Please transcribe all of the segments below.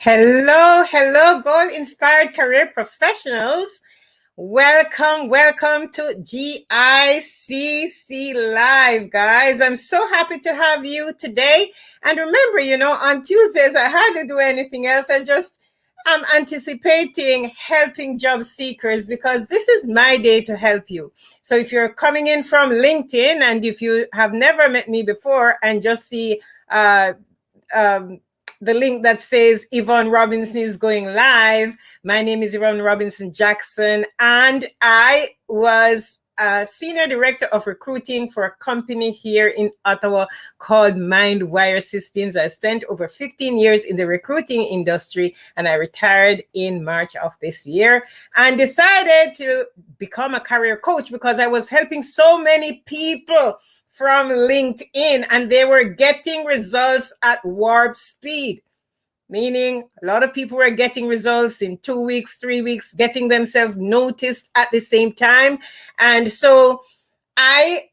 Hello, hello, goal inspired career professionals. Welcome to GICC Live, guys. I'm so happy to have you today. And remember, on Tuesdays, I hardly do anything else. I'm anticipating helping job seekers because this is my day to help you. So if you're coming in from LinkedIn and if you have never met me before and just see, the link that says Yvonne Robinson is going live. My name is Yvonne Robinson Jackson, and I was a senior director of recruiting for a company here in Ottawa called MindWire Systems. I spent over 15 years in the recruiting industry, and I retired in March of this year and decided to become a career coach because I was helping so many people from LinkedIn, and they were getting results at warp speed, meaning a lot of people were getting results in 2 weeks, 3 weeks, getting themselves noticed at the same time. And so I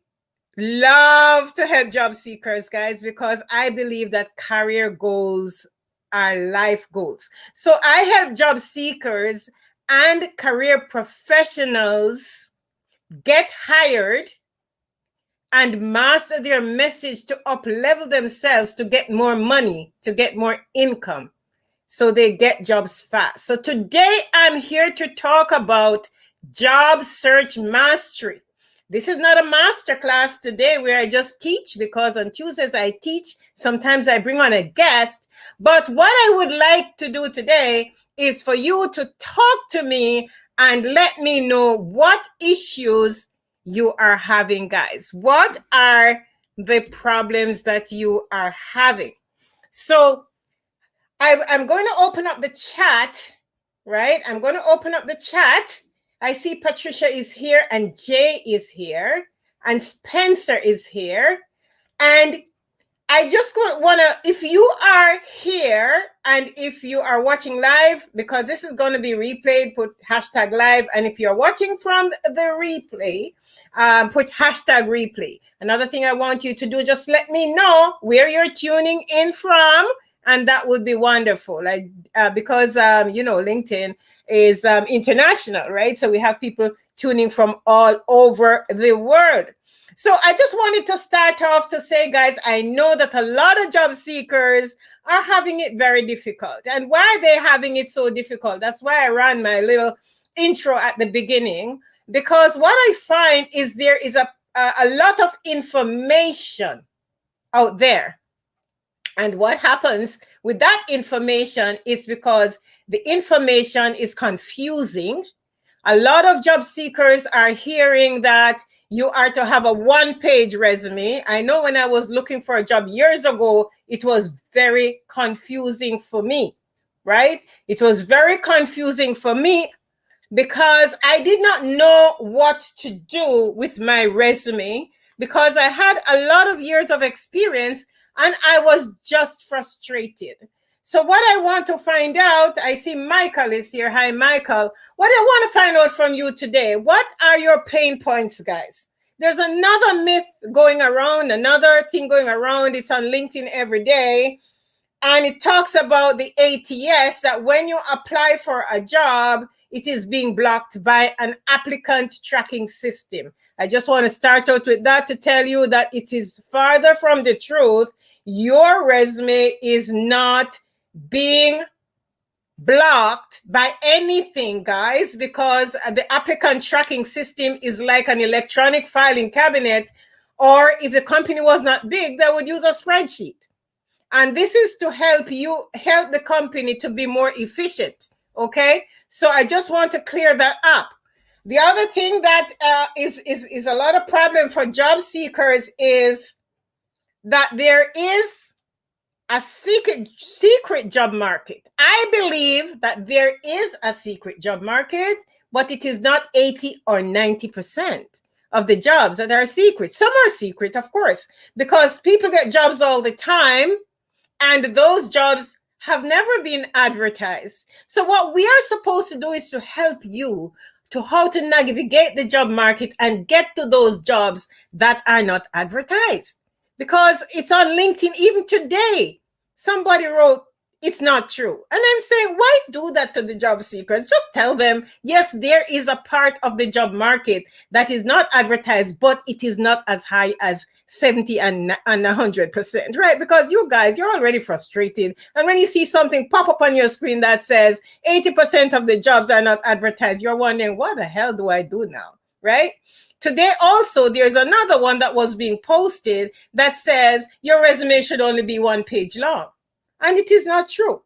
love to help job seekers, guys, because I believe that career goals are life goals. So I help job seekers and career professionals get hired and master their message to up-level themselves to get more money, to get more income, so they get jobs fast. So today I'm here to talk about job search mastery. This is not a master class today where I just teach, because on Tuesdays I teach. Sometimes I bring on a guest. But what I would like to do today is for you to talk to me and let me know what issues you are having, guys. What are the problems that you are having? So I'm going to open up the chat, right? I'm going to open up the chat. I see Patricia is here and Jay is here and Spencer is here. And I just want to, if you are here and if you are watching live, because this is going to be replayed, put hashtag live. And if you're watching from the replay, put hashtag replay. Another thing I want you to do, just let me know where you're tuning in from. And that would be wonderful. Because, LinkedIn is international, right? So we have people tuning from all over the world. So I just wanted to start off to say, guys, I know that a lot of job seekers are having it very difficult. And why are they having it so difficult? That's why I ran my little intro at the beginning, because what I find is there is a lot of information out there. And what happens with that information is because the information is confusing. A lot of job seekers are hearing that you are to have a one-page resume. I know when I was looking for a job years ago, it was very confusing for me, right? It was very confusing for me because I did not know what to do with my resume, because I had a lot of years of experience and I was just frustrated. So what I want to find out, I see Michael is here. Hi, Michael. What I want to find out from you today, what are your pain points, guys? There's another myth going around, another thing going around. It's on LinkedIn every day. And it talks about the ATS, that when you apply for a job, it is being blocked by an applicant tracking system. I just want to start out with that to tell you that it is farther from the truth. Your resume is not being blocked by anything, guys, because the applicant tracking system is like an electronic filing cabinet, or if the company was not big, they would use a spreadsheet. And this is to help the company to be more efficient. Okay, so I just want to clear that up. The other thing that is a lot of problem for job seekers is that there is a secret job market. I believe that there is a secret job market, but it is not 80 or 90% of the jobs that are secret. Some are secret, of course, because people get jobs all the time, and those jobs have never been advertised. So what we are supposed to do is to help you to how to navigate the job market and get to those jobs that are not advertised. Because it's on LinkedIn. Even today, somebody wrote it's not true. And I'm saying, why do that to the job seekers? Just tell them, yes, there is a part of the job market that is not advertised, but it is not as high as 70 and 100%, right? Because you guys, you're already frustrated. And when you see something pop up on your screen that says 80% of the jobs are not advertised, you're wondering, what the hell do I do now, right? Today also, there's another one that was being posted that says your resume should only be 1 page long. And it is not true.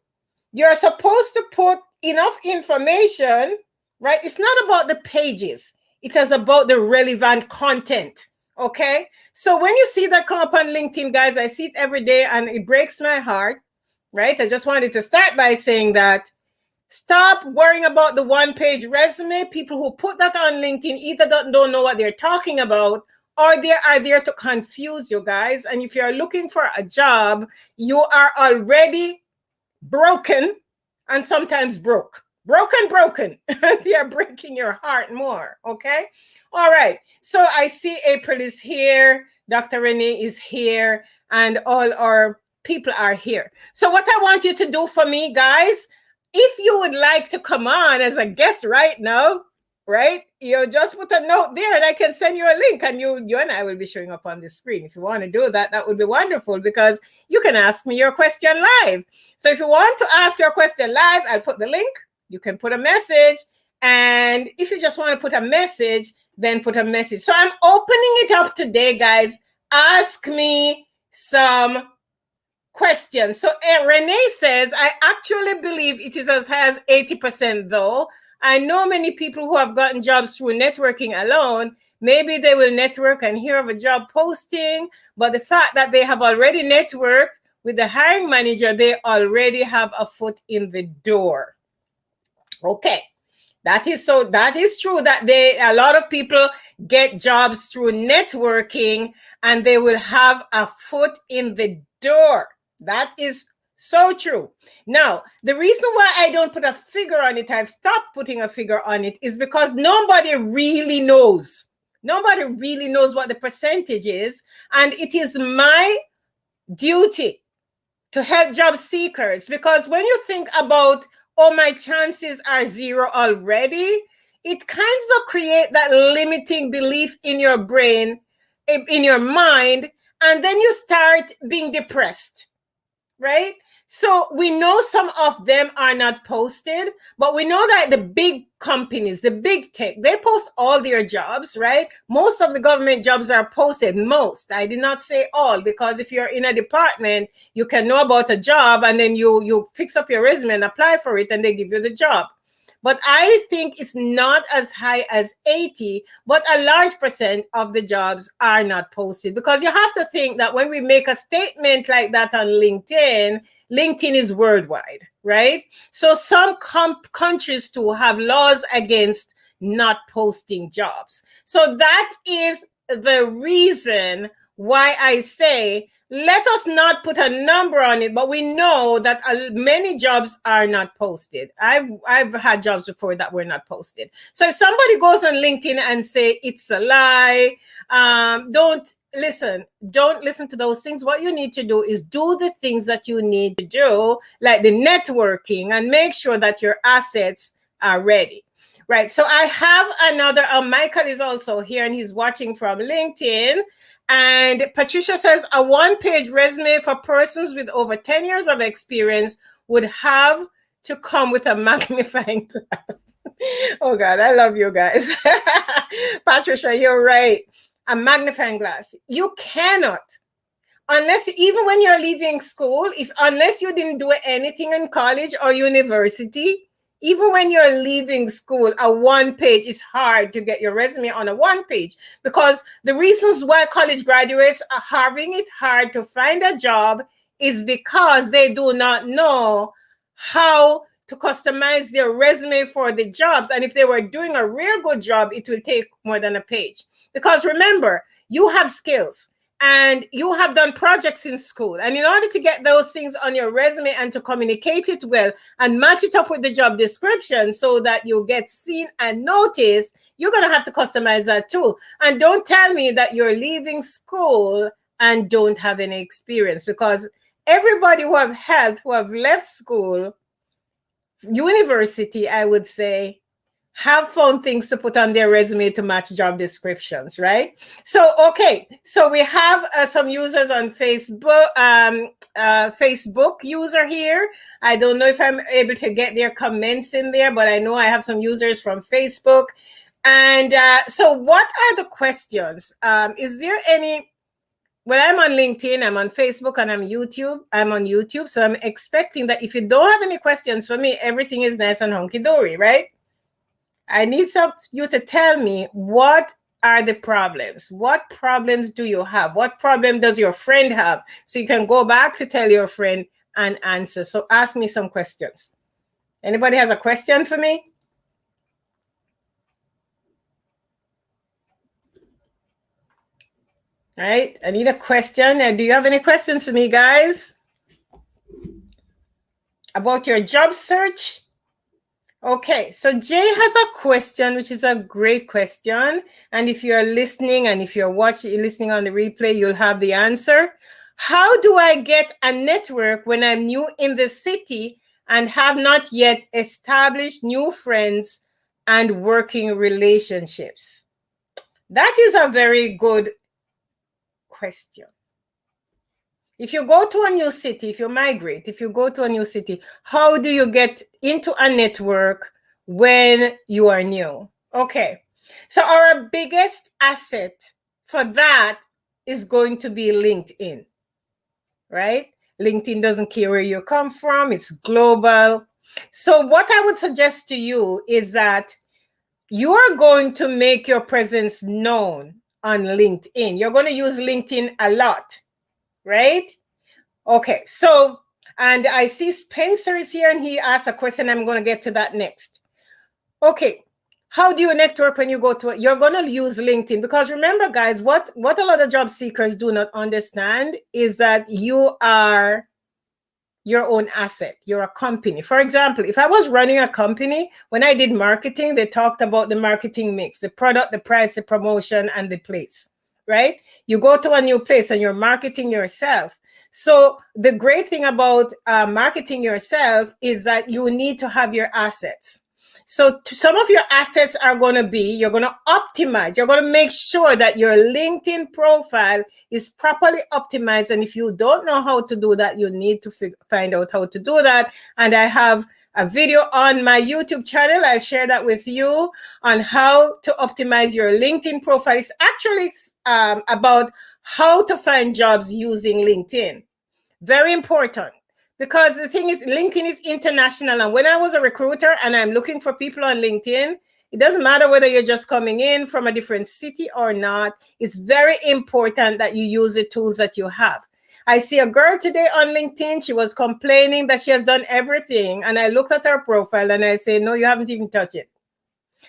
You're supposed to put enough information, right? It's not about the pages. It is about the relevant content, okay? So when you see that come up on LinkedIn, guys, I see it every day and it breaks my heart, right? I just wanted to start by saying that stop worrying about the 1 page resume. People who put that on LinkedIn either don't know what they're talking about, or they are there to confuse you guys. And if you're looking for a job, you are already broken and sometimes broken. They are breaking your heart more, okay? All right. So I see April is here, Dr. Renee is here, and all our people are here. So what I want you to do for me, guys, if you would like to come on as a guest right now, right? You just put a note there and I can send you a link and you and I will be showing up on the screen. If you want to do that, that would be wonderful because you can ask me your question live. So if you want to ask your question live, I'll put the link. You can put a message. And if you just want to put a message, then put a message. So I'm opening it up today, guys. Ask me some questions. So Renee says, I actually believe it is as high as 80% though. I know many people who have gotten jobs through networking alone. Maybe they will network and hear of a job posting, but the fact that they have already networked with the hiring manager, they already have a foot in the door. Okay. That is true that a lot of people get jobs through networking and they will have a foot in the door. That is so true. Now, the reason why I don't put a figure on it, I've stopped putting a figure on it, is because nobody really knows. Nobody really knows what the percentage is. And it is my duty to help job seekers, because when you think about, oh, my chances are zero already, it kind of creates that limiting belief in your brain, in your mind, and then you start being depressed, right? So we know some of them are not posted, but we know that the big companies, the big tech, they post all their jobs, right? Most of the government jobs are posted. Most. I did not say all, because if you're in a department, you can know about a job and then you fix up your resume and apply for it and they give you the job. But I think it's not as high as 80, but a large percent of the jobs are not posted, because you have to think that when we make a statement like that on LinkedIn, LinkedIn is worldwide, right? So some countries too have laws against not posting jobs. So that is the reason why I say, let us not put a number on it, but we know that many jobs are not posted. I've had jobs before that were not posted. So if somebody goes on LinkedIn and say it's a lie, don't listen to those things. What you need to do is do the things that you need to do, like the networking, and make sure that your assets are ready. Right. So I have another, Michael is also here and he's watching from LinkedIn. And Patricia says a 1-page resume for persons with over 10 years of experience would have to come with a magnifying glass. Oh God, I love you guys. Patricia, you're right. A magnifying glass. You cannot, unless, even when you're leaving school, unless you didn't do anything in college or university, even when you're leaving school, a 1-page is hard to get your resume on a 1-page, because the reasons why college graduates are having it hard to find a job is because they do not know how to customize their resume for the jobs. And if they were doing a real good job, it will take more than a page. Because remember, you have skills. And you have done projects in school. And in order to get those things on your resume and to communicate it well and match it up with the job description so that you get seen and noticed, you're going to have to customize that too. And don't tell me that you're leaving school and don't have any experience, because everybody who have helped, who have left school, university, I would say, have found things to put on their resume to match job descriptions, right? So, okay, so we have some users on Facebook, Facebook user here. I don't know if I'm able to get their comments in there, but I know I have some users from Facebook. And so what are the questions? Is there any, well, I'm on LinkedIn, I'm on Facebook, and I'm on YouTube. So I'm expecting that if you don't have any questions for me, everything is nice and hunky-dory, right? I need you to tell me, what are the problems? What problems do you have? What problem does your friend have? So you can go back to tell your friend and answer. So ask me some questions. Anybody has a question for me? All right, I need a question. Do you have any questions for me, guys? About your job search? Okay, so Jay has a question, which is a great question. And if you're listening and if you're listening on the replay, you'll have the answer. How do I get a network when I'm new in the city and have not yet established new friends and working relationships? That is a very good question. If you go to a new city, if you migrate, if you go to a new city, how do you get into a network when you are new? Okay, so our biggest asset for that is going to be LinkedIn, right? LinkedIn doesn't care where you come from, it's global. So what I would suggest to you is that you are going to make your presence known on LinkedIn. You're going to use LinkedIn a lot, right? Okay, so, and I see Spencer is here and he asked a question. I'm going to get to that next. Okay, how do you network when you go to it? You're going to use LinkedIn, because remember, guys, what a lot of job seekers do not understand is that you are your own asset. You're a company. For example, if I was running a company, when I did marketing, they talked about the marketing mix, the product, the price, the promotion, and the place, right? You go to a new place and you're marketing yourself. So the great thing about marketing yourself is that you need to have your assets. So some of your assets are going to be, you're going to optimize, you're going to make sure that your LinkedIn profile is properly optimized. And if you don't know how to do that, you need to find out how to do that. And I have a video on my YouTube channel. I'll share that with you on how to optimize your LinkedIn profile. It's actually about how to find jobs using LinkedIn. Very important. Because the thing is, LinkedIn is international. And when I was a recruiter and I'm looking for people on LinkedIn, it doesn't matter whether you're just coming in from a different city or not. It's very important that you use the tools that you have. I see a girl today on LinkedIn. She was complaining that she has done everything. And I looked at her profile and I say, no, you haven't even touched it.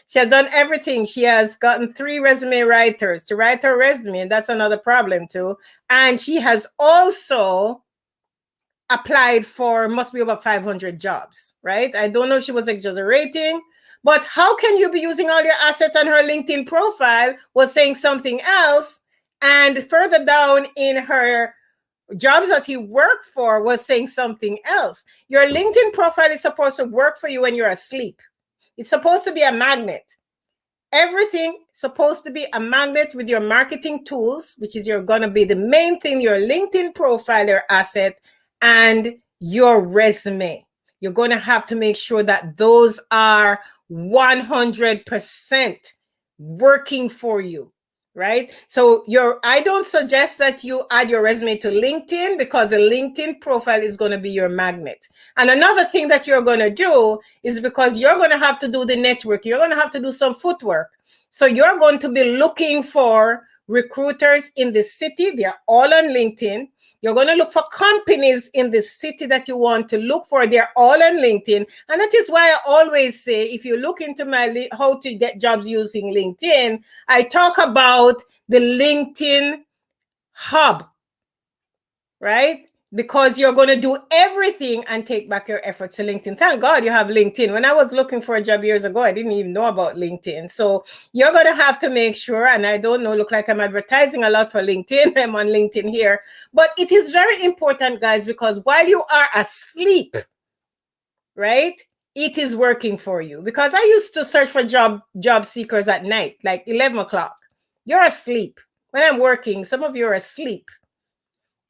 She has done everything. She has gotten 3 resume writers to write her resume. And that's another problem too. And she has also applied for, must be over 500 jobs, right? I don't know if she was exaggerating, but how can you be using all your assets on her LinkedIn profile was saying something else, and further down in her jobs that he worked for was saying something else? Your LinkedIn profile is supposed to work for you when you're asleep. It's supposed to be a magnet. Everything supposed to be a magnet with your marketing tools, which is going to be the main thing, your LinkedIn profile, your asset, and your resume. You're going to have to make sure that those are 100% working for you, right? So I don't suggest that you add your resume to LinkedIn, because the LinkedIn profile is going to be your magnet. And another thing that you're going to do is, because you're going to have to do the network, you're going to have to do some footwork. So you're going to be looking for recruiters in the city. They're all on LinkedIn. You're going to look for companies in the city that you want to look for. They're all on LinkedIn. And that is why I always say, if you look into my how to get jobs using LinkedIn, I talk about the LinkedIn hub, right? because you're going to do everything and take back your efforts to LinkedIn. Thank God you have LinkedIn. When I was looking for a job years ago, I didn't even know about LinkedIn. So you're going to have to make sure, and I don't know, look like I'm advertising a lot for LinkedIn. I'm on LinkedIn here. But it is very important, guys, because while you are asleep, right, it is working for you. Because I used to search for job seekers at night, like 11 o'clock. You're asleep. When I'm working, some of you are asleep.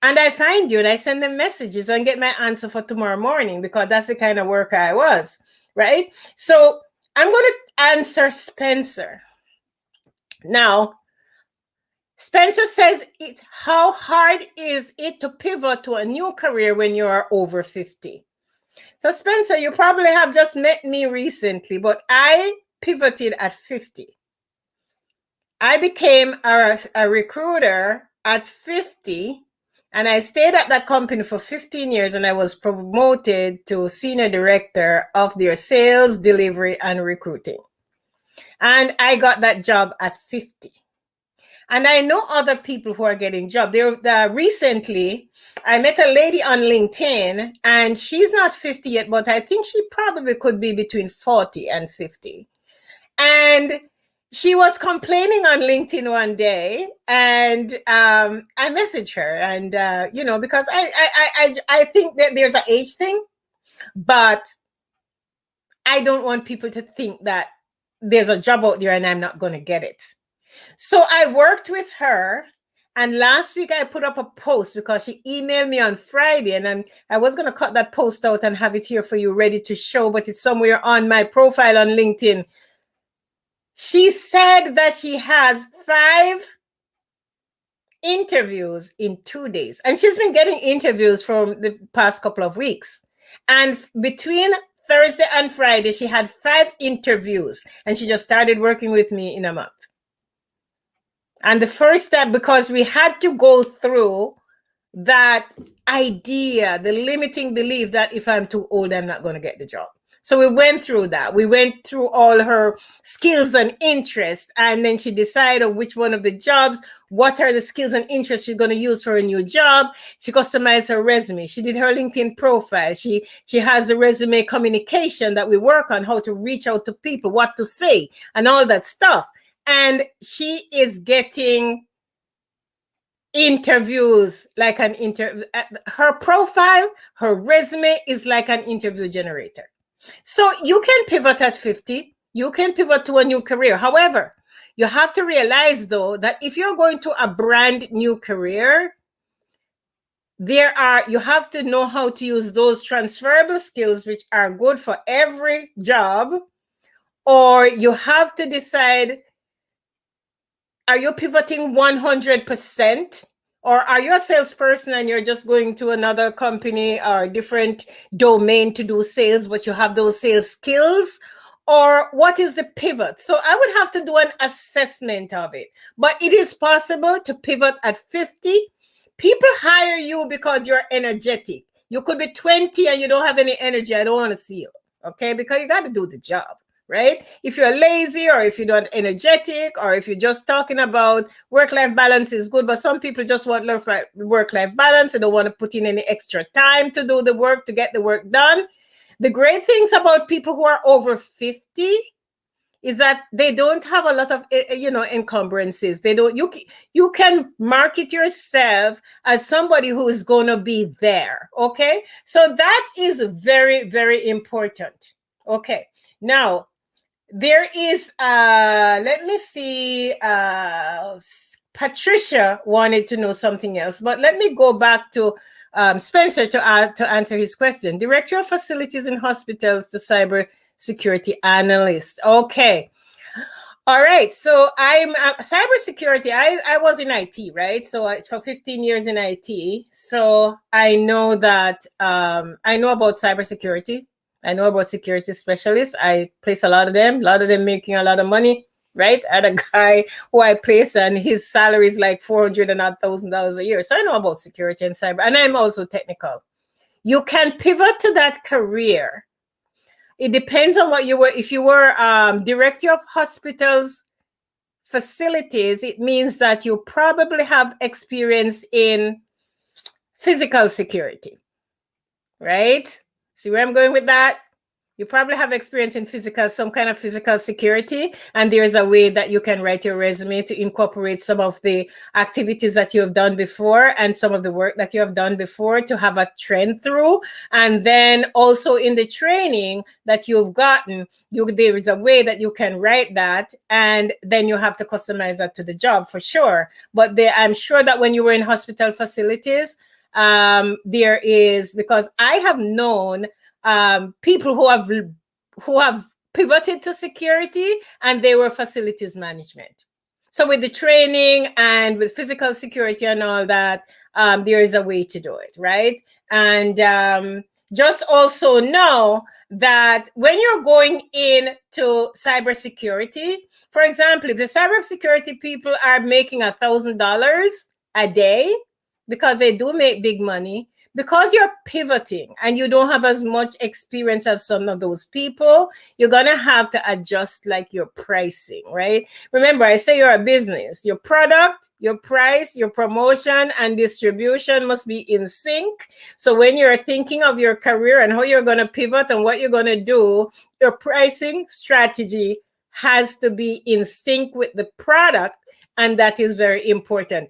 And I find you and I send them messages and get my answer for tomorrow morning, because that's the kind of worker I was, right? So I'm going to answer Spencer. Now, Spencer says, how hard is it to pivot to a new career when you are over 50? So Spencer, you probably have just met me recently, but I pivoted at 50. I became a recruiter at 50. And I stayed at that company for 15 years, and I was promoted to senior director of their sales, delivery, and recruiting. And I got that job at 50. And I know other people who are getting jobs. Recently, I met a lady on LinkedIn, and she's not 50 yet, but I think she probably could be between 40 and 50. And she was complaining on LinkedIn one day, and I messaged her, and because I think that there's an age thing, but I don't want people to think that there's a job out there and I'm not going to get it. So I worked with her, and last week I put up a post because she emailed me on Friday, and I was going to cut that post out and have it here for you ready to show, but it's somewhere on my profile on LinkedIn. She said that she has 5 interviews in 2 days. And she's been getting interviews from the past couple of weeks. And between Thursday and Friday, she had 5 interviews. And she just started working with me in a month. And the first step, because we had to go through that idea, the limiting belief that if I'm too old, I'm not going to get the job. So we went through that. We went through all her skills and interests, and then she decided which one of the jobs, what are the skills and interests she's going to use for a new job. She customized her resume. She did her LinkedIn profile. She has the resume communication that we work on, how to reach out to people, what to say, and all that stuff. And she is getting interviews like an interview. Her profile, her resume is like an interview generator. So you can pivot at 50. You can pivot to a new career. However, you have to realize, though, that if you're going to a brand new career, you have to know how to use those transferable skills, which are good for every job, or you have to decide, are you pivoting 100%? Or are you a salesperson and you're just going to another company or a different domain to do sales, but you have those sales skills? Or what is the pivot? So I would have to do an assessment of it. But it is possible to pivot at 50. People hire you because you're energetic. You could be 20 and you don't have any energy. I don't want to see you, okay? Because you got to do the job. Right? If you're lazy, or if you're not energetic, or if you're just talking about work-life balance is good, but some people just want work-life balance. They don't want to put in any extra time to do the work, to get the work done. The great things about people who are over 50 is that they don't have a lot of, encumbrances. You can market yourself as somebody who is going to be there. Okay. So that is very, very important. Okay. Now, there is, let me see, Patricia wanted to know something else, but let me go back to Spencer to answer his question. Director of Facilities in Hospitals to Cyber Security Analyst. Okay. All right. So I'm cybersecurity. I was in IT, right? So for 15 years in IT. So I know that, I know about cybersecurity. I know about security specialists. I place a lot of them making a lot of money, right? I had a guy who I place and his salary is like $400,000 a year. So I know about security and cyber, and I'm also technical. You can pivot to that career. It depends on what you were. If you were director of hospitals facilities, it means that you probably have experience in physical security, right? See where I'm going with that? You probably have experience in some kind of physical security, and there's a way that you can write your resume to incorporate some of the activities that you have done before and some of the work that you have done before to have a trend through. And then also in the training that you've gotten, there is a way that you can write that, and then you have to customize that to the job for sure. But I'm sure that when you were in hospital facilities, there is, because I have known people who have pivoted to security, and they were facilities management. So with the training and with physical security and all that, there is a way to do it, right? And just also know that when you're going into cybersecurity, for example, if the cybersecurity people are making $1,000 a day, because they do make big money, because you're pivoting and you don't have as much experience as some of those people, you're going to have to adjust like your pricing, right? Remember, I say you're a business. Your product, your price, your promotion, and distribution must be in sync. So when you're thinking of your career and how you're going to pivot and what you're going to do, your pricing strategy has to be in sync with the product. And that is very important.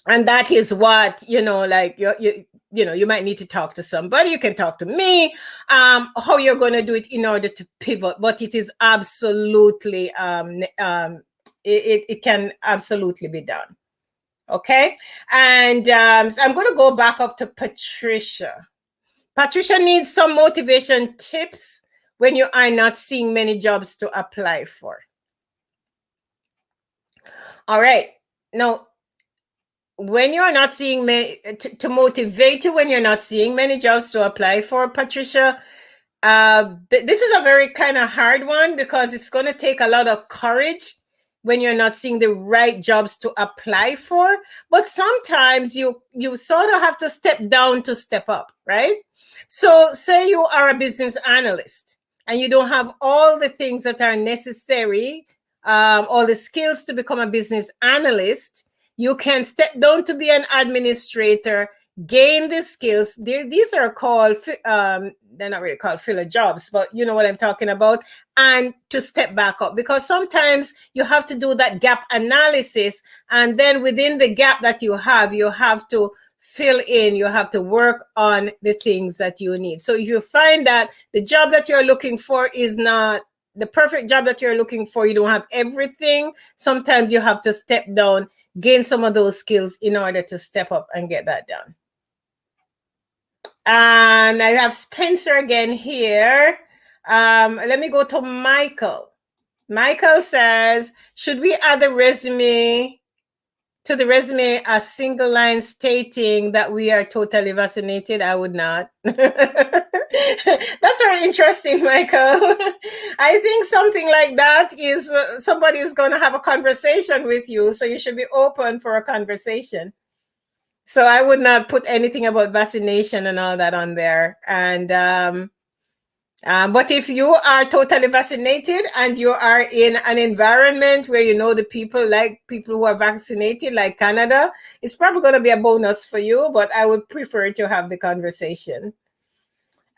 And that is what, like you might need to talk to somebody. You can talk to me, how you're going to do it in order to pivot. But it is absolutely, it can absolutely be done. Okay. And so I'm going to go back up to Patricia. Patricia needs some motivation tips when you are not seeing many jobs to apply for. All right. Now, when you're not seeing many, to motivate you when you're not seeing many jobs to apply for, Patricia, this is a very kind of hard one, because it's going to take a lot of courage when you're not seeing the right jobs to apply for. But sometimes you sort of have to step down to step up, right? So say you are a business analyst and you don't have all the things that are necessary, all the skills to become a business analyst. You can step down to be an administrator, gain the skills. These are called, they're not really called filler jobs, but you know what I'm talking about. And to step back up, because sometimes you have to do that gap analysis. And then within the gap that you have to fill in, you have to work on the things that you need. So if you find that the job that you're looking for is not the perfect job that you're looking for, you don't have everything, sometimes you have to step down, gain some of those skills in order to step up and get that done. And I have Spencer again here. Let me go to Michael. Michael says, should we add the resume to the resume a single line stating that we are totally vaccinated? I would not. That's very interesting, Michael. I think something like that is somebody is going to have a conversation with you, so you should be open for a conversation. So I would not put anything about vaccination and all that on there. And but if you are totally vaccinated and you are in an environment where you know the people, like people who are vaccinated, like Canada, it's probably going to be a bonus for you, but I would prefer to have the conversation.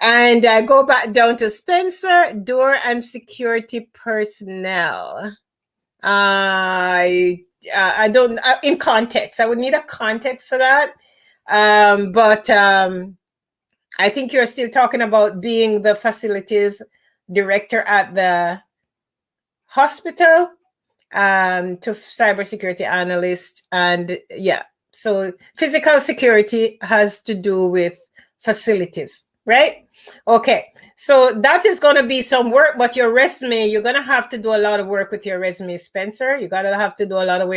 And go back down to Spencer, door and security personnel. I don't, in context, I would need a context for that. But I think you're still talking about being the facilities director at the hospital, to cybersecurity analyst. And yeah, so physical security has to do with facilities, right? Okay, so that is going to be some work, but your resume, you're going to have to do a lot of work with your resume, Spencer. You're going to have to do a lot of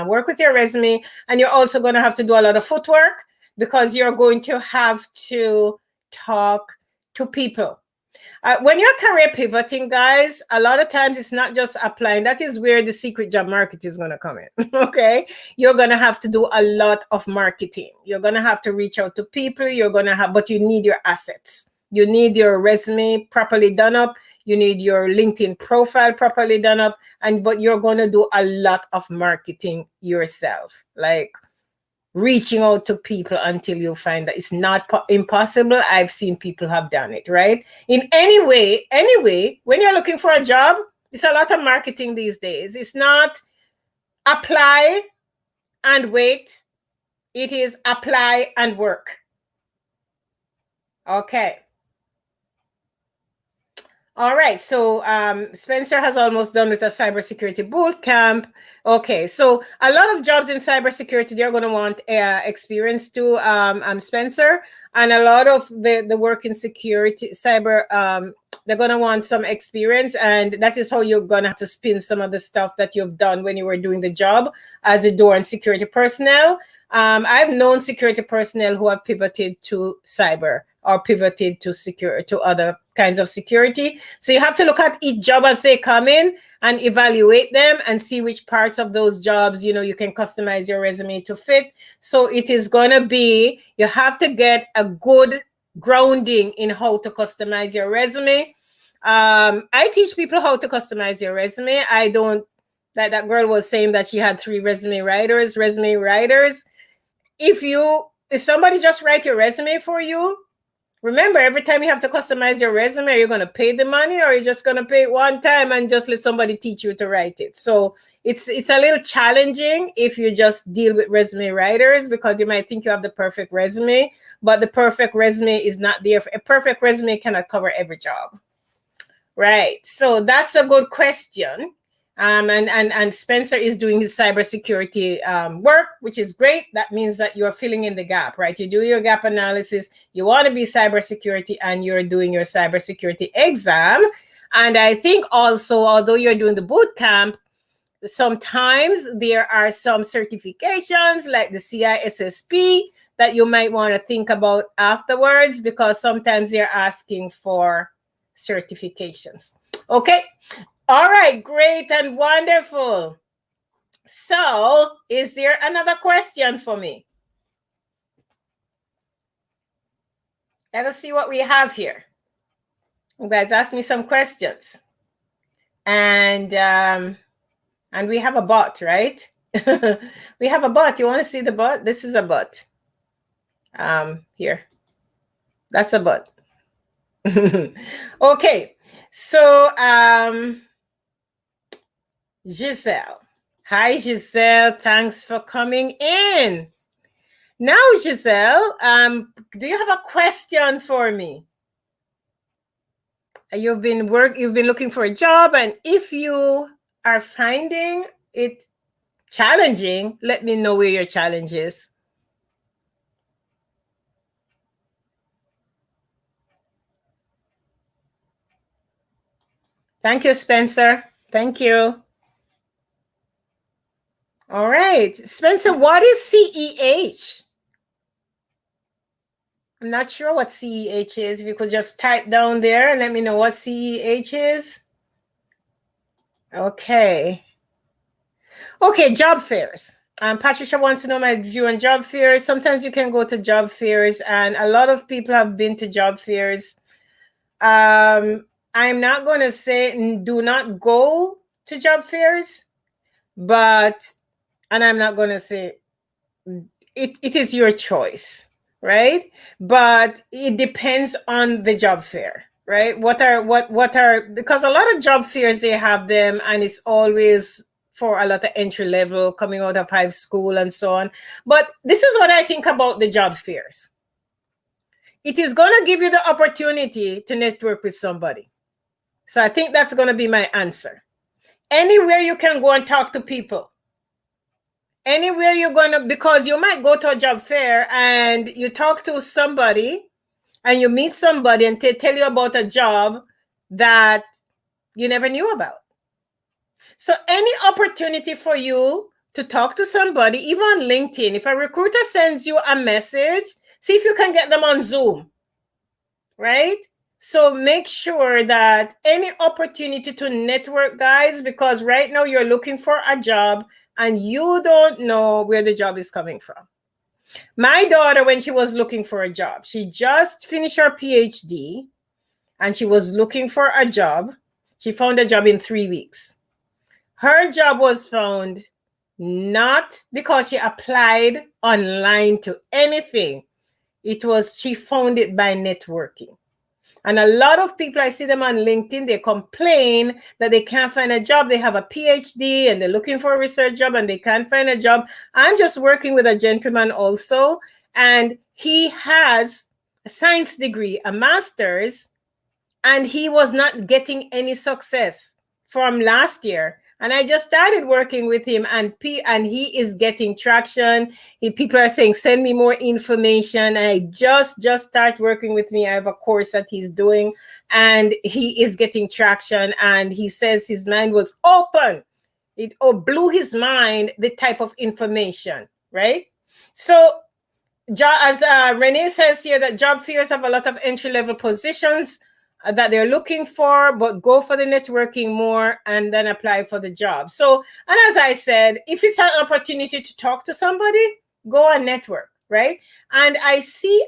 work with your resume, and you're also going to have to do a lot of footwork, because you're going to have to talk to people. When you're career pivoting, guys, a lot of times it's not just applying. That is where the secret job market is going to come in. Okay. You're going to have to do a lot of marketing. You're going to have to reach out to people. But you need your assets. You need your resume properly done up. You need your LinkedIn profile properly done up. But you're going to do a lot of marketing yourself. Like, reaching out to people until you find that it's not impossible. I've seen people have done it, right? In any way, when you're looking for a job, it's a lot of marketing these days. It's not apply and wait. It is apply and work. Okay. All right. So Spencer has almost done with a cybersecurity boot camp. Okay. So a lot of jobs in cybersecurity, they're going to want experience too, Spencer. And a lot of the work in security, cyber, they're going to want some experience. And that is how you're going to have to spin some of the stuff that you've done when you were doing the job as a door and security personnel. I've known security personnel who have pivoted to cyber or pivoted to other kinds of security. So you have to look at each job as they come in and evaluate them and see which parts of those jobs, you can customize your resume to fit. So it is going to be, you have to get a good grounding in how to customize your resume. I teach people how to customize your resume. I don't, that girl was saying that she had 3 resume writers. If somebody just write your resume for you, remember, every time you have to customize your resume, are you going to pay the money, or are you just going to pay it one time and just let somebody teach you to write it? So it's a little challenging if you just deal with resume writers, because you might think you have the perfect resume, but the perfect resume is not there. A perfect resume cannot cover every job. Right. So that's a good question. And Spencer is doing his cybersecurity work, which is great. That means that you're filling in the gap, right? You do your gap analysis. You want to be cybersecurity, and you're doing your cybersecurity exam. And I think also, although you're doing the boot camp, sometimes there are some certifications like the CISSP that you might want to think about afterwards, because sometimes they're asking for certifications. Okay. All right, great and wonderful. So, is there another question for me? Let us see what we have here. You guys asked me some questions. And we have a bot, right? We have a bot. You want to see the bot? This is a bot. Here. That's a bot. Okay. So, Gisele. Hi, Gisele. Thanks for coming in. Now, Gisele, do you have a question for me? You've been looking for a job, and if you are finding it challenging, let me know where your challenge is. Thank you, Spencer. Thank you. All right. Spencer, what is CEH? I'm not sure what CEH is. If you could just type down there and let me know what CEH is. Okay. Okay, job fairs. Patricia wants to know my view on job fairs. Sometimes you can go to job fairs, and a lot of people have been to job fairs. I'm not going to say do not go to job fairs, and I'm not going to say it is your choice, right? But it depends on the job fair, right? Because a lot of job fairs, they have them, and it's always for a lot of entry level coming out of high school and so on. But this is what I think about the job fairs. It is going to give you the opportunity to network with somebody. So I think that's going to be my answer. Anywhere you can go and talk to people. Anywhere you're going to, because you might go to a job fair and you talk to somebody and you meet somebody and they tell you about a job that you never knew about. So any opportunity for you to talk to somebody, even on LinkedIn, if a recruiter sends you a message, see if you can get them on Zoom, right? So make sure that any opportunity to network, guys, because right now you're looking for a job and you don't know where the job is coming from. My daughter, when she was looking for a job, she just finished her PhD and she was looking for a job. She found a job in 3 weeks. Her job was found not because she applied online to anything. She found it by networking. And a lot of people, I see them on LinkedIn, they complain that they can't find a job. They have a PhD and they're looking for a research job and they can't find a job. I'm just working with a gentleman also, and he has a science degree, a master's, and he was not getting any success from last year. And I just started working with him, and he is getting traction. People are saying, send me more information. I just start working with me. I have a course that he's doing, and he is getting traction. And he says his mind was open. It blew his mind, the type of information, right? So as Renee says here, that job fairs have a lot of entry-level positions that they're looking for, but go for the networking more and then apply for the job. So, and as I said, if it's an opportunity to talk to somebody, go and network, right? And I see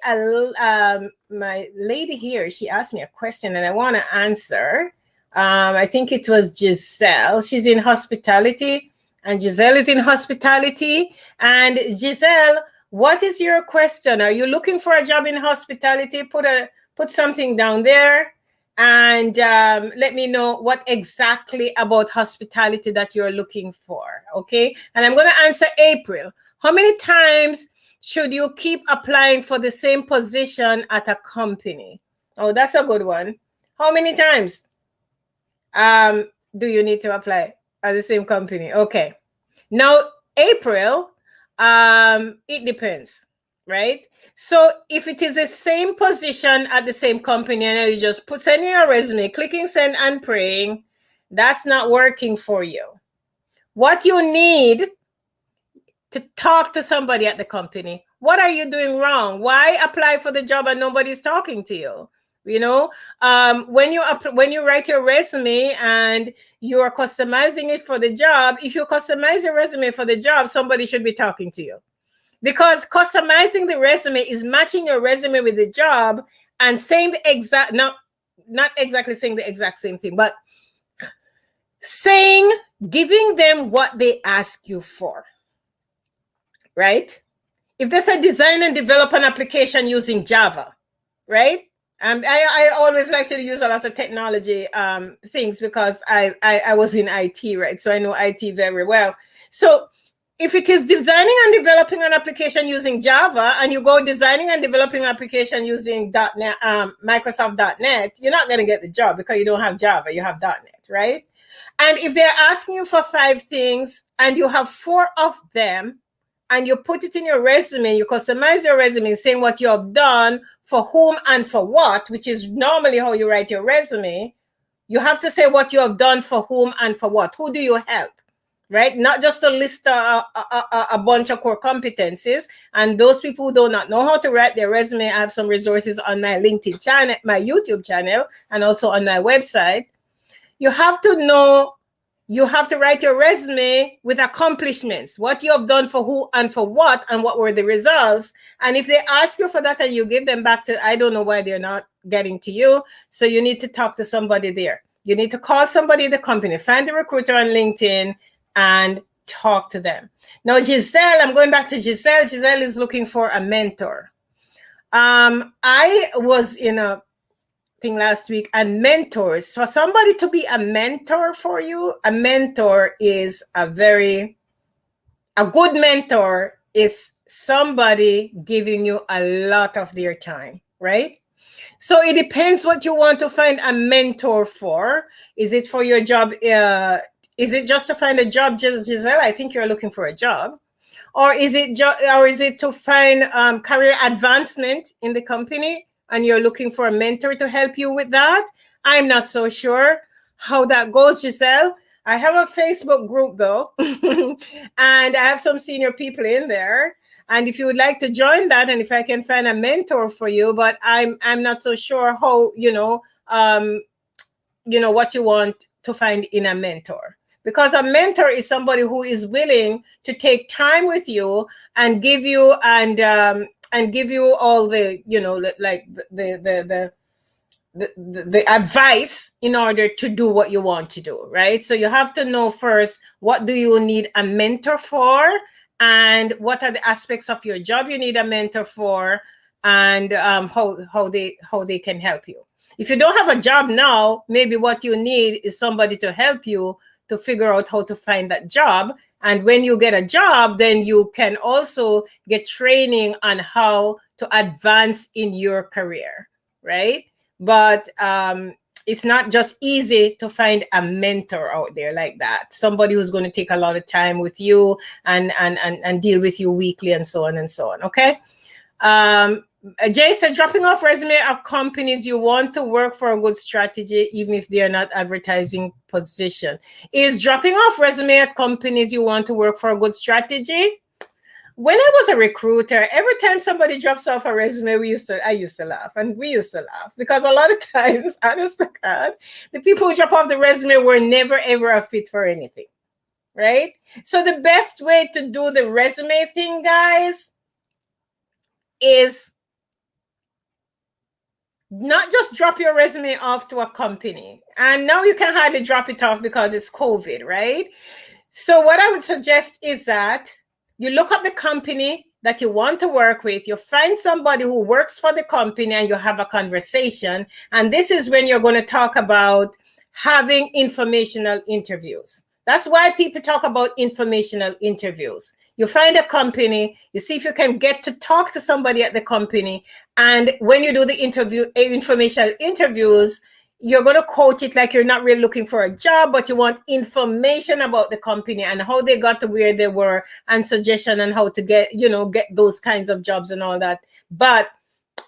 my lady here, she asked me a question and I want to answer. I think it was Gisele. She's in hospitality, and Gisele is in hospitality. And Gisele, what is your question? Are you looking for a job in hospitality? Put something down there, and let me know what exactly about hospitality that you're looking for, okay? And I'm going to answer April. How many times should you keep applying for the same position at a company? Oh, that's a good one. How many times do you need to apply at the same company? Okay. Now, April, it depends, right? So if it is the same position at the same company and you just send in your resume, clicking send and praying, that's not working for you. What you need to talk to somebody at the company. What are you doing wrong? Why apply for the job and nobody's talking to you? You know, when you write your resume and you are customizing it for the job, if you customize your resume for the job, somebody should be talking to you. Because customizing the resume is matching your resume with the job and saying the exact, not exactly saying the exact same thing, but giving them what they ask you for, right? If they say design and develop an application using Java, right? I always like to use a lot of technology things because I was in IT, right? So I know IT very well. So if it is designing and developing an application using Java and you go designing and developing an application using .NET, Microsoft.NET, you're not going to get the job because you don't have Java, you have .NET, right? And if they're asking you for 5 things and you have 4 of them, and you put it in your resume, you customize your resume saying what you have done, for whom and for what, which is normally how you write your resume. You have to say what you have done for whom and for what. Who do you help, right? Not just to list a bunch of core competencies. And those people who do not know how to write their resume, I have some resources on my LinkedIn channel, my YouTube channel, and also on my website. You have to know. You have to write your resume with accomplishments, what you have done for who and for what, and what were the results. And if they ask you for that and you give them back to, I don't know why they're not getting to you. So you need to talk to somebody there. You need to call somebody in the company, find the recruiter on LinkedIn and talk to them. Now, Gisele, I'm going back to Gisele. Gisele is looking for a mentor. I was in a thing last week, and mentors, for somebody to be a mentor for you, a mentor is a good mentor is somebody giving you a lot of their time, right? So it depends what you want to find a mentor for. Is it for your job? Is it just to find a job, Gisele? I think you're looking for a job. Or is it to find career advancement in the company? And you're looking for a mentor to help you with that? I'm not so sure how that goes, Gisele. I have a Facebook group though, and I have some senior people in there. And if you would like to join that, and if I can find a mentor for you, but I'm not so sure how, what you want to find in a mentor. Because a mentor is somebody who is willing to take time with you and give you all the, like the the advice in order to do what you want to do, right? So you have to know first, what do you need a mentor for, and what are the aspects of your job you need a mentor for, and how they can help you. If you don't have a job now, maybe what you need is somebody to help you to figure out how to find that job. And when you get a job, then you can also get training on how to advance in your career, right? But it's not just easy to find a mentor out there like that. Somebody who's going to take a lot of time with you and deal with you weekly and so on and so on. Okay. Jay said, dropping off resume of companies you want to work for a good strategy, even if they are not advertising position. Is dropping off resume at companies you want to work for a good strategy? When I was a recruiter, every time somebody drops off a resume, I used to laugh, and we used to laugh, because a lot of times, honest to God, the people who drop off the resume were never ever a fit for anything, right? So the best way to do the resume thing, guys, is not just drop your resume off to a company. And now you can hardly drop it off because it's COVID, right? So what I would suggest is that you look up the company that you want to work with, you find somebody who works for the company, and you have a conversation. And this is when you're going to talk about having informational interviews. That's why people talk about informational interviews. You find a company, you see if you can get to talk to somebody at the company. And when you do the informational interviews, you're going to coach it like you're not really looking for a job, but you want information about the company and how they got to where they were, and suggestion on how to get those kinds of jobs and all that. But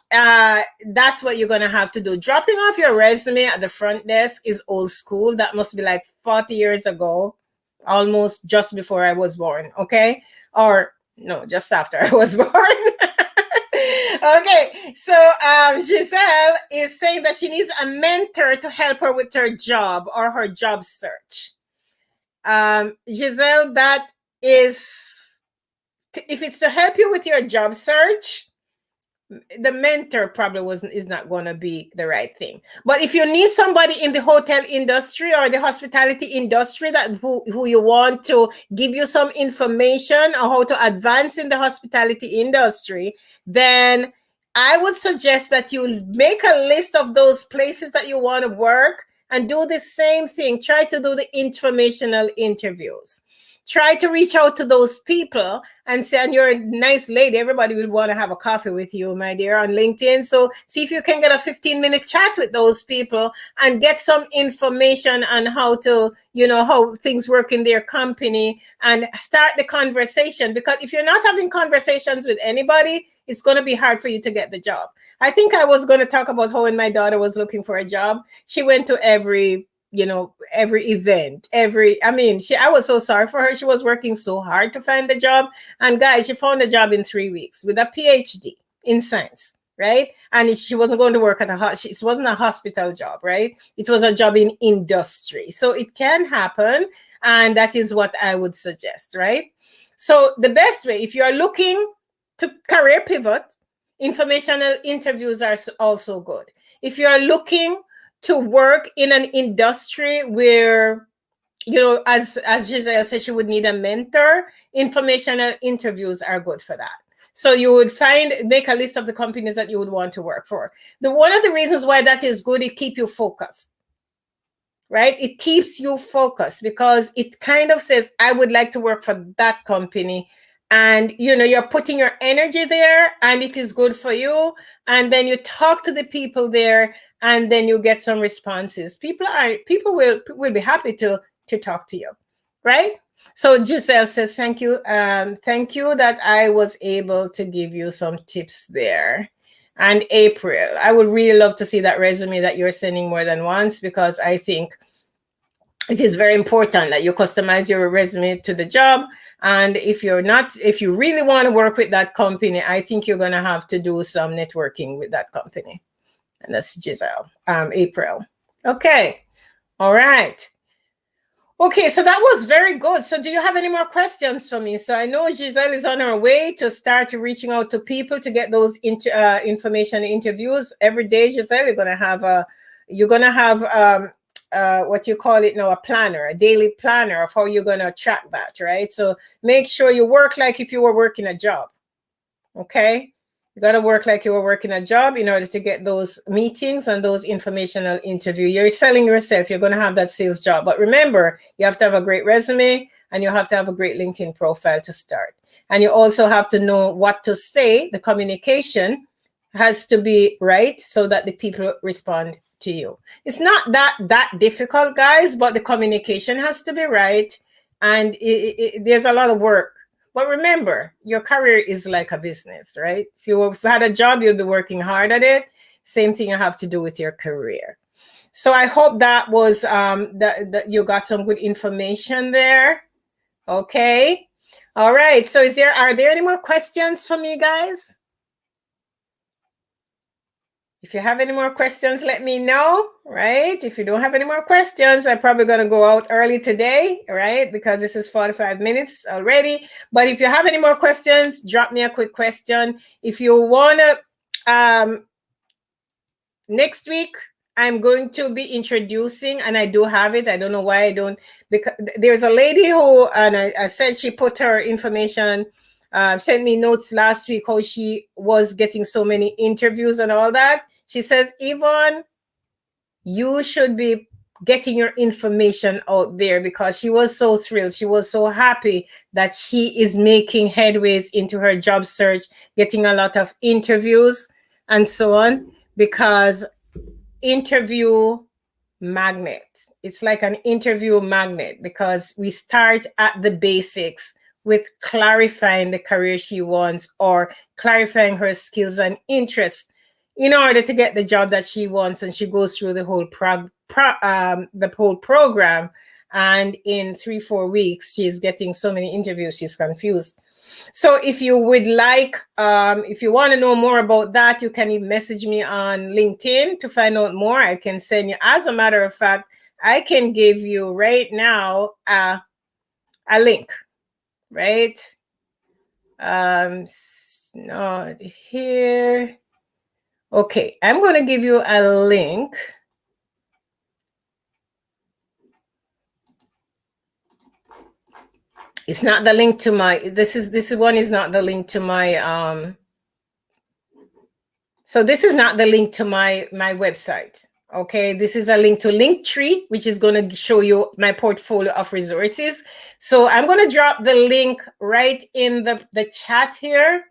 that's what you're going to have to do. Dropping off your resume at the front desk is old school. That must be like 40 years ago, almost just before I was born. Okay. Or no, just after I was born. Okay, so Gisele is saying that she needs a mentor to help her with her job or her job search. Gisele, that is, if it's to help you with your job search, the mentor probably is not going to be the right thing. But if you need somebody in the hotel industry or the hospitality industry who you want to give you some information on how to advance in the hospitality industry, then I would suggest that you make a list of those places that you want to work and do the same thing. Try to do the informational interviews. Try to reach out to those people and say, and you're a nice lady, everybody will want to have a coffee with you, my dear, on LinkedIn. So see if you can get a 15-minute chat with those people and get some information on how to, how things work in their company, and start the conversation. Because if you're not having conversations with anybody, it's going to be hard for you to get the job. I think I was going to talk about how when my daughter was looking for a job, she went to every event, I was so sorry for her. She was working so hard to find the job. And guys, she found a job in 3 weeks with a PhD in science, right? And she wasn't going to work at it wasn't a hospital job, right? It was a job in industry. So it can happen. And that is what I would suggest, right? So the best way, if you're looking to career pivot, informational interviews are also good. If you're looking to work in an industry where, as Gisele said, she would need a mentor, informational interviews are good for that. So you would make a list of the companies that you would want to work for. One of the reasons why that is good, it keeps you focused, right? It keeps you focused because it kind of says, I would like to work for that company. And, you're putting your energy there, and it is good for you. And then you talk to the people there, and then you get some responses. People will be happy to talk to you, right? So Gisele says, thank you. Thank you that I was able to give you some tips there. And April, I would really love to see that resume that you're sending more than once, because I think it is very important that you customize your resume to the job. And if you really want to work with that company, I think you're going to have to do some networking with that company. And that's Gisele, April. Okay. All right. Okay, so that was very good. So do you have any more questions for me? So I know Gisele is on her way to start reaching out to people to get those information interviews. Every day, Gisele is going to have you're going to have what you call it now, a planner, a daily planner of how you're going to track that, right? So make sure you work like if you were working a job. Okay, you got to work like you were working a job in order to get those meetings and those informational interview. You're selling yourself. You're going to have that sales job. But remember, you have to have a great resume and you have to have a great LinkedIn profile to start. And you also have to know what to say. The communication has to be right so that the people respond to you. It's not that difficult, guys, but the communication has to be right. And there's a lot of work. But remember, your career is like a business, right? If you had a job, you'll be working hard at it. Same thing you have to do with your career. So I hope that was that you got some good information there. Okay. All right. So are there any more questions for me, guys? If you have any more questions, let me know, right? If you don't have any more questions, I'm probably going to go out early today, right? Because this is 45 minutes already. But if you have any more questions, drop me a quick question. If you want to, next week, I'm going to be introducing, and I do have it. I don't know why I don't, because there's a lady who, and I said she put her information, sent me notes last week how she was getting so many interviews and all that. She says, Yvonne, you should be getting your information out there, because she was so thrilled. She was so happy that she is making headways into her job search, getting a lot of interviews and so on, because interview magnet. It's like an interview magnet, because we start at the basics with clarifying the career she wants or clarifying her skills and interests in order to get the job that she wants. And she goes through the whole program. And in 3-4 weeks, she's getting so many interviews, she's confused. So if you would like, if you want to know more about that, you can even message me on LinkedIn to find out more. I can send you, as a matter of fact, I can give you right now a link, right? Not here. Okay, I'm going to give you a link. It's not the link to my, this one is not the link to my, so this is not the link to my website. Okay, this is a link to Linktree, which is going to show you my portfolio of resources. So I'm going to drop the link right in the chat here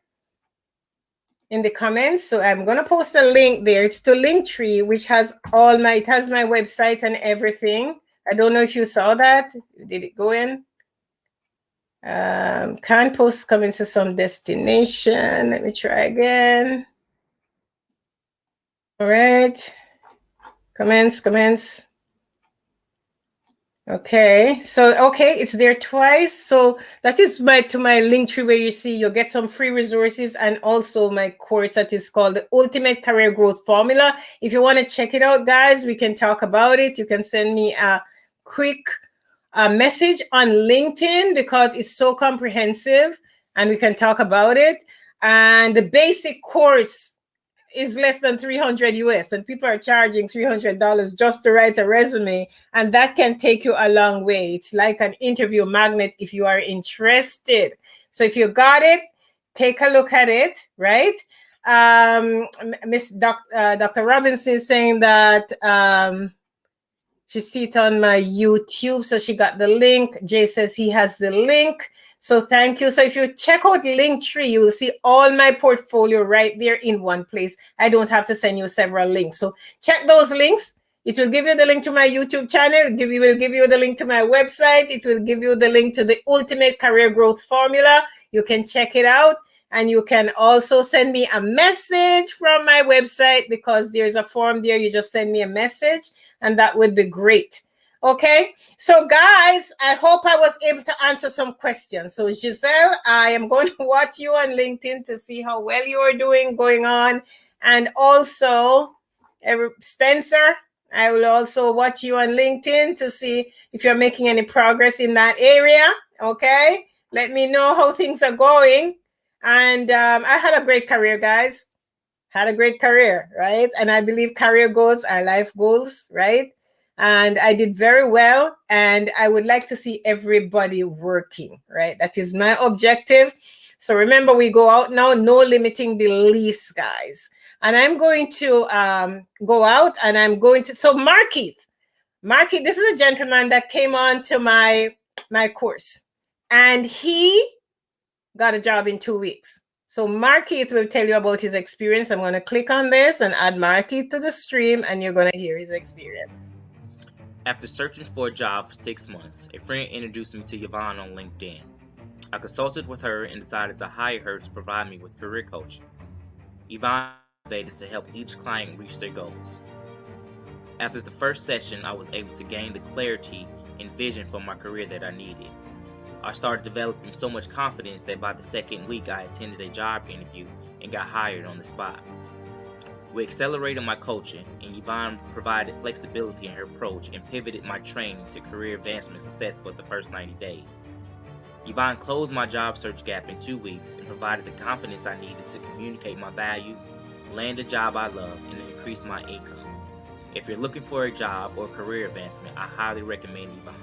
in the comments. So I'm going to post a link there. It's to Linktree, which has it has my website and everything. I don't know if you saw that. Did it go in? Can't post comments to some destination. Let me try again. All right. Comments. Okay, so it's there twice. So that is to my link tree, where you see you'll get some free resources, and also my course that is called the Ultimate Career Growth Formula. If you want to check it out, guys, we can talk about it. You can send me a quick message on LinkedIn, because it's so comprehensive, and we can talk about it. And the basic course is less than $300 US, and people are charging $300 just to write a resume, and that can take you a long way. It's like an interview magnet if you are interested. So if you got it, take a look at it, right? Dr. Robinson is saying that she sees it on my YouTube, so she got the link. Jay says he has the link. So thank you. So if you check out Linktree, you will see all my portfolio right there in one place. I don't have to send you several links. So check those links. It will give you the link to my YouTube channel. It will give you the link to my website. It will give you the link to the Ultimate Career Growth Formula. You can check it out. And you can also send me a message from my website, because there's a form there. You just send me a message, and that would be great. Okay, so guys, I hope I was able to answer some questions. So Gisele, I am going to watch you on LinkedIn to see how well you are doing going on. And also, Spencer, I will also watch you on LinkedIn to see if you're making any progress in that area. Okay, let me know how things are going. And I had a great career, guys. had a great career, right? And I believe career goals are life goals, right? And I did very well. And I would like to see everybody working, right? That is my objective. So remember, we go out now, no limiting beliefs, guys. And I'm going to go out and I'm going to, so Marquis, this is a gentleman that came on to my course and he got a job in 2 weeks. So Marquis will tell you about his experience. I'm going to click on this and add Marquis to the stream and you're going to hear his experience. After searching for a job for 6 months, a friend introduced me to Yvonne on LinkedIn. I consulted with her and decided to hire her to provide me with career coaching. Yvonne is motivated to help each client reach their goals. After the first session, I was able to gain the clarity and vision for my career that I needed. I started developing so much confidence that by the second week I attended a job interview and got hired on the spot. We accelerated my coaching, and Yvonne provided flexibility in her approach and pivoted my training to career advancement success for the first 90 days. Yvonne closed my job search gap in 2 weeks and provided the confidence I needed to communicate my value, land a job I love, and increase my income. If you're looking for a job or career advancement, I highly recommend Yvonne.